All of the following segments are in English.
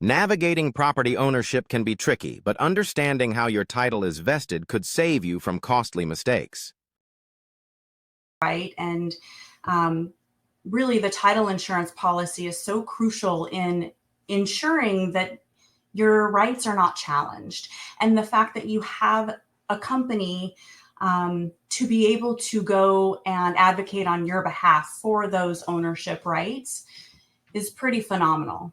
Navigating property ownership can be tricky, but understanding how your title is vested could save you from costly mistakes. Right. And really, the title insurance policy is so crucial in ensuring that your rights are not challenged. And the fact that you have a company to be able to go and advocate on your behalf for those ownership rights is pretty phenomenal,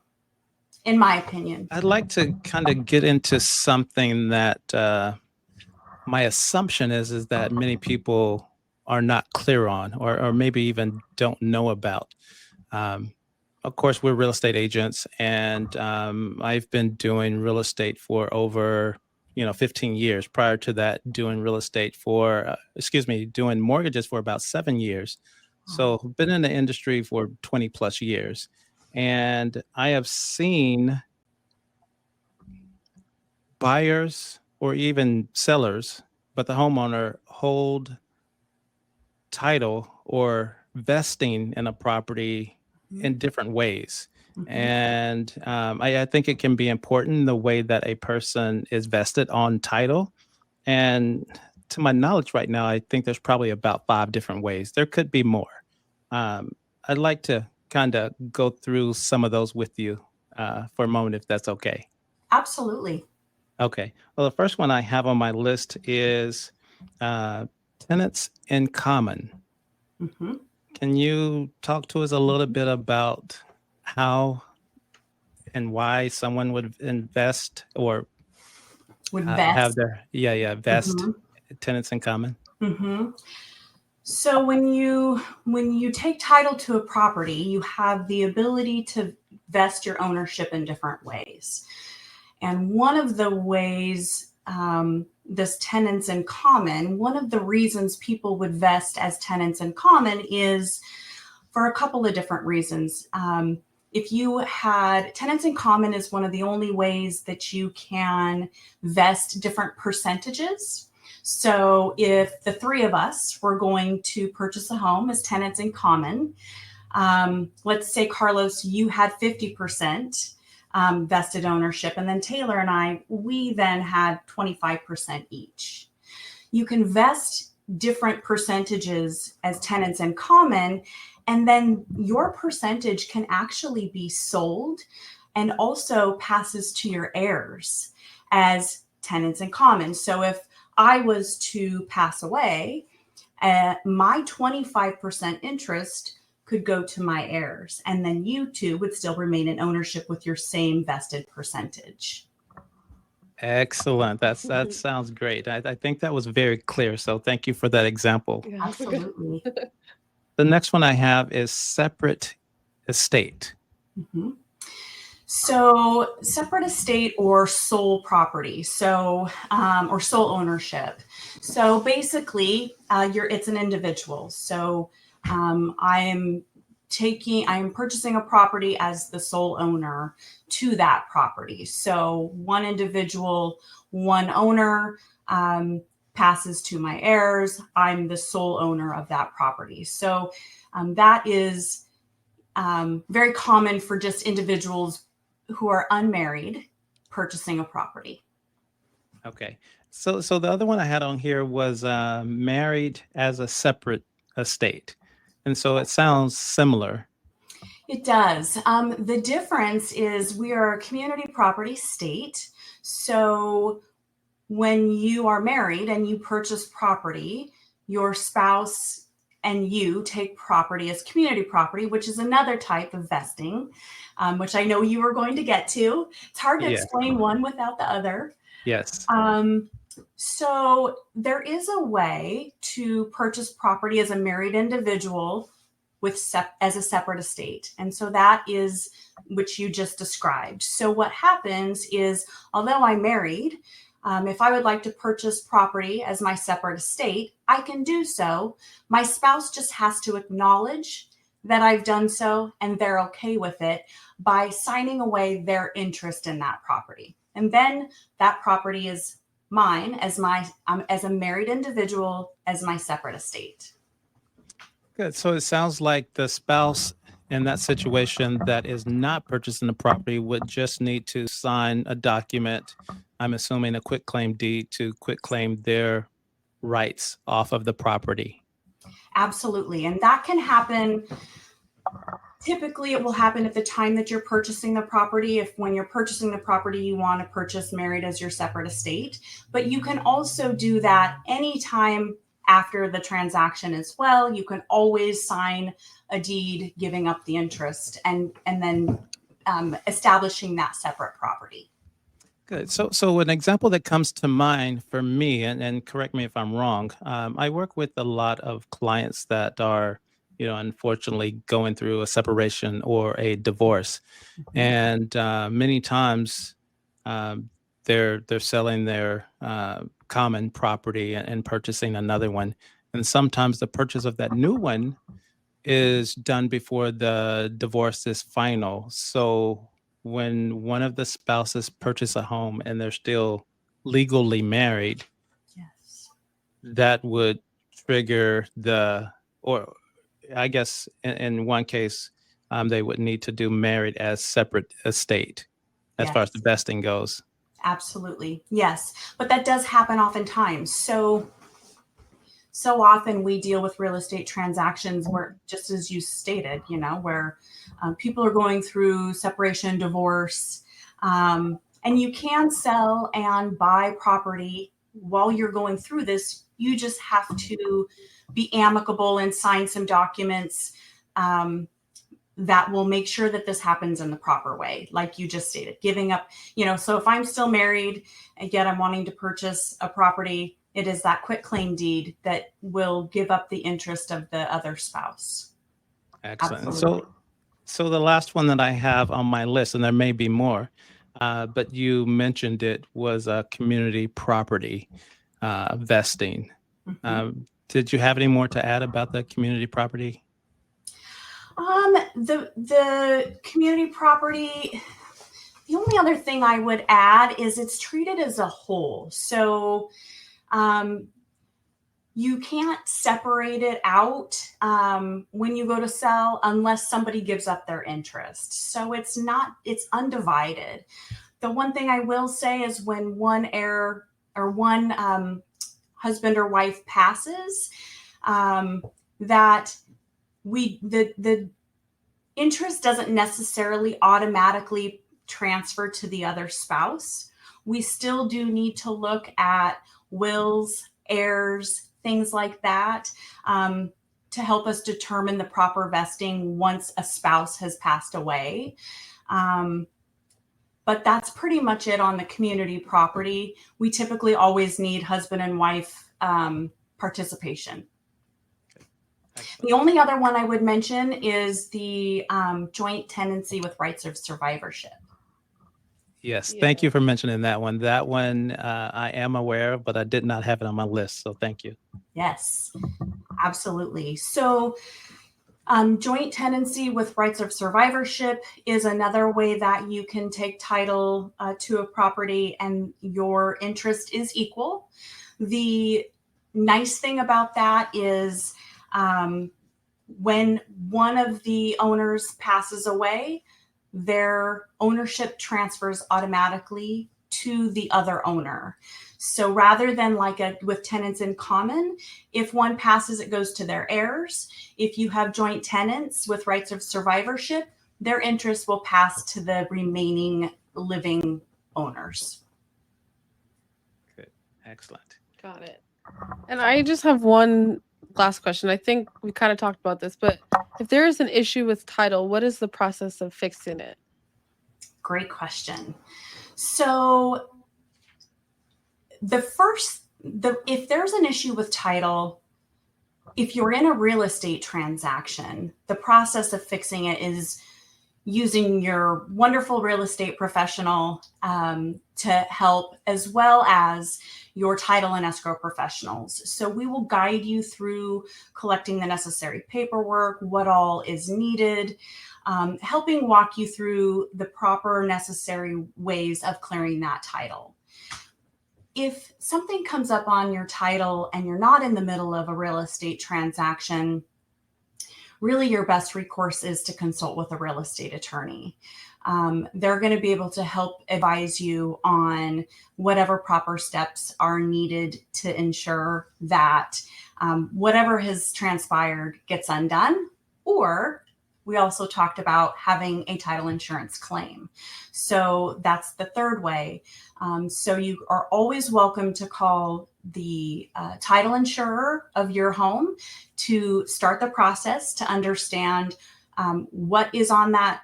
in my opinion. I'd like to kind of get into something that my assumption is that many people are not clear on, or maybe even don't know about. Of course, we're real estate agents, and I've been doing real estate for over 15 years. Prior to that, doing real estate for, doing mortgages for about 7 years. So been in the industry for 20 plus years. And I have seen buyers or even sellers, but the homeowner hold title or vesting in a property in different ways. And I think it can be important the way that a person is vested on title. And to my knowledge right now, I think there's probably about 5 different ways. There could be more. I'd like to kind of go through some of those with you for a moment, if that's okay. Absolutely. Okay. Well, the first one I have on my list is tenants in common. Can you talk to us a little bit about how and why someone would invest or have their vest tenants in common? So when you take title to a property, you have the ability to vest your ownership in different ways. And one of the ways, this tenants in common, one of the reasons people would vest as tenants in common is for a couple of different reasons. If you had tenants in common is one of the only ways that you can vest different percentages. So if the 3 of us were going to purchase a home as tenants in common, let's say, Carlos, you had 50% vested ownership, and then Taylor and I, we then had 25% each. You can vest different percentages as tenants in common, and then your percentage can actually be sold and also passes to your heirs as tenants in common. So if I was to pass away, my 25% interest could go to my heirs, and then you two would still remain in ownership with your same vested percentage. Excellent. That sounds great. I think that was very clear. So thank you for that example. Absolutely. The next one I have is separate estate. So separate estate or sole property, so or sole ownership. So basically, it's an individual. So I am purchasing a property as the sole owner to that property. So one individual, one owner, passes to my heirs. I'm the sole owner of that property. So that is very common for just individuals who are unmarried purchasing a property. Okay. So the other one I had on here was married as a separate estate. And so it sounds similar. It does. The difference is we are a community property state. So when you are married and you purchase property, your spouse and you take property as community property, which is another type of vesting, which I know you were going to get to. It's hard to explain one without the other. Yes. So there is a way to purchase property as a married individual as a separate estate. And so that is which you just described. So what happens is, although I'm married, if I would like to purchase property as my separate estate, I can do so. My spouse just has to acknowledge that I've done so, and they're okay with it by signing away their interest in that property. And then that property is mine as a married individual, as my separate estate. Good. So it sounds like the spouse in that situation that is not purchasing the property would just need to sign a document, I'm assuming a quitclaim deed, to quitclaim their rights off of the property. Absolutely. And that can happen. Typically, it will happen at the time that you're purchasing the property. If when you're purchasing the property, you want to purchase married as your separate estate. But you can also do that anytime after the transaction as well. You can always sign a deed giving up the interest and then establishing that separate property. Good. So an example that comes to mind for me, and correct me if I'm wrong, I work with a lot of clients that are, unfortunately going through a separation or a divorce, and many times they're selling their common property and purchasing another one, and sometimes the purchase of that new one is done before the divorce is final. So when one of the spouses purchase a home and they're still legally married, Yes. that would trigger or I guess in one case, they would need to do married as separate estate as far as the Yes. vesting goes. Absolutely. Yes. But that does happen oftentimes. So often we deal with real estate transactions where, just as you stated, where people are going through separation, divorce, and you can sell and buy property while you're going through this. You just have to be amicable and sign some documents that will make sure that this happens in the proper way, like you just stated, giving up, so if I'm still married and yet I'm wanting to purchase a property, it is that quitclaim deed that will give up the interest of the other spouse. Excellent. And Absolutely. so the last one that I have on my list, and there may be more, but you mentioned it, was a community property vesting. Mhm. Did you have any more to add about the community property? The community property, the only other thing I would add is it's treated as a whole. So you can't separate it out when you go to sell unless somebody gives up their interest. So it's undivided. The one thing I will say is when one heir or one husband or wife passes, that the interest doesn't necessarily automatically transfer to the other spouse. We still do need to look at wills, heirs, things like that, to help us determine the proper vesting once a spouse has passed away. But that's pretty much it on the community property. We typically always need husband and wife participation. The only other one I would mention is the joint tenancy with rights of survivorship. Yes, thank you for mentioning that one. That one I am aware of, but I did not have it on my list, so thank you. Yes, absolutely. So joint tenancy with rights of survivorship is another way that you can take title to a property and your interest is equal. The nice thing about that is when one of the owners passes away, their ownership transfers automatically to the other owner. So rather than with tenants in common, if one passes, it goes to their heirs. If you have joint tenants with rights of survivorship, their interest will pass to the remaining living owners. Good. Excellent. Got it. And I just have one last question. I think we kind of talked about this, but if there is an issue with title, what is the process of fixing it? Great question. So if there's an issue with title, if you're in a real estate transaction, the process of fixing it is using your wonderful real estate professional to help, as well as your title and escrow professionals. So we will guide you through collecting the necessary paperwork, what all is needed, helping walk you through the proper necessary ways of clearing that title. If something comes up on your title and you're not in the middle of a real estate transaction, really your best recourse is to consult with a real estate attorney. They're going to be able to help advise you on whatever proper steps are needed to ensure that whatever has transpired gets undone. Or we also talked about having a title insurance claim. So that's the third way. So you are always welcome to call the title insurer of your home to start the process to understand what is on that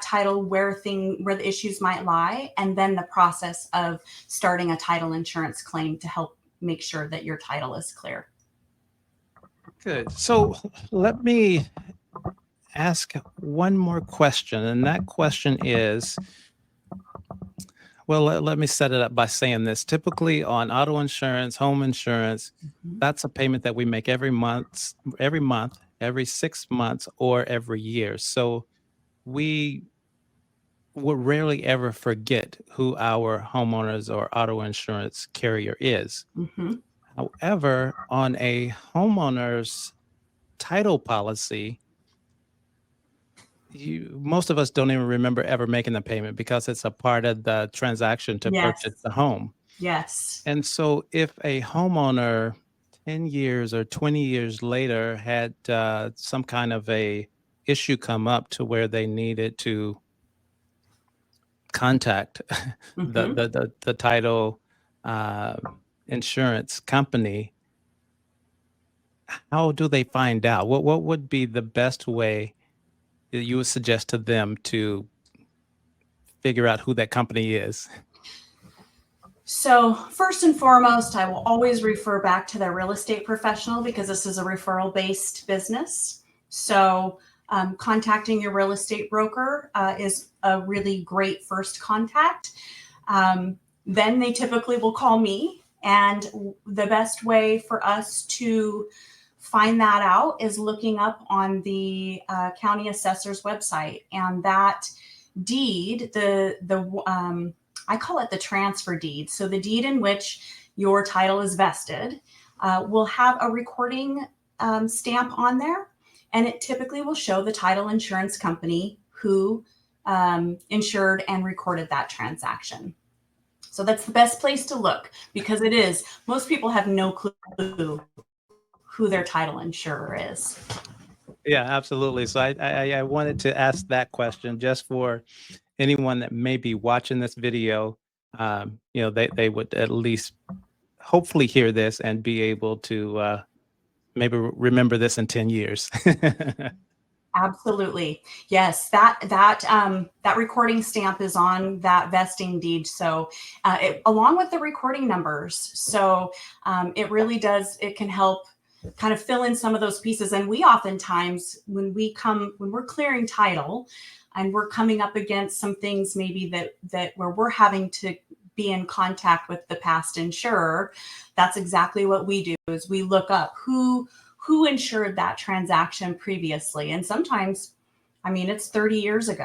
title, where the issues might lie, and then the process of starting a title insurance claim to help make sure that your title is clear. Good. So let me ask one more question, and that question is, well, let me set it up by saying this. Typically on auto insurance, home insurance, that's a payment that we make every month, every 6 months, or every year. So we will rarely ever forget who our homeowners or auto insurance carrier is. Mm-hmm. However, on a homeowner's title policy, most of us don't even remember ever making the payment because it's a part of the transaction to Yes. purchase the home. Yes. And so if a homeowner 10 years or 20 years later had some kind of a issue come up to where they needed to contact Mm-hmm. the title insurance company, how do they find out? What would be the best way that you would suggest to them to figure out who that company is? So first and foremost, I will always refer back to their real estate professional because this is a referral-based business. So contacting your real estate broker is a really great first contact. Then they typically will call me, and the best way for us to find that out is looking up on the county assessor's website, and that deed, I call it the transfer deed. So the deed in which your title is vested will have a recording stamp on there, and it typically will show the title insurance company who insured and recorded that transaction. So that's the best place to look because most people have no clue who their title insurer is. Yeah, absolutely. So I wanted to ask that question just for anyone that may be watching this video. They would at least hopefully hear this and be able to maybe remember this in 10 years. Absolutely. Yes, that recording stamp is on that vesting deed. So along with the recording numbers. So it can help kind of fill in some of those pieces. And we oftentimes, when we're clearing title and we're coming up against some things maybe that where we're having to be in contact with the past insurer, that's exactly what we do is we look up who insured that transaction previously. And sometimes, it's 30 years ago.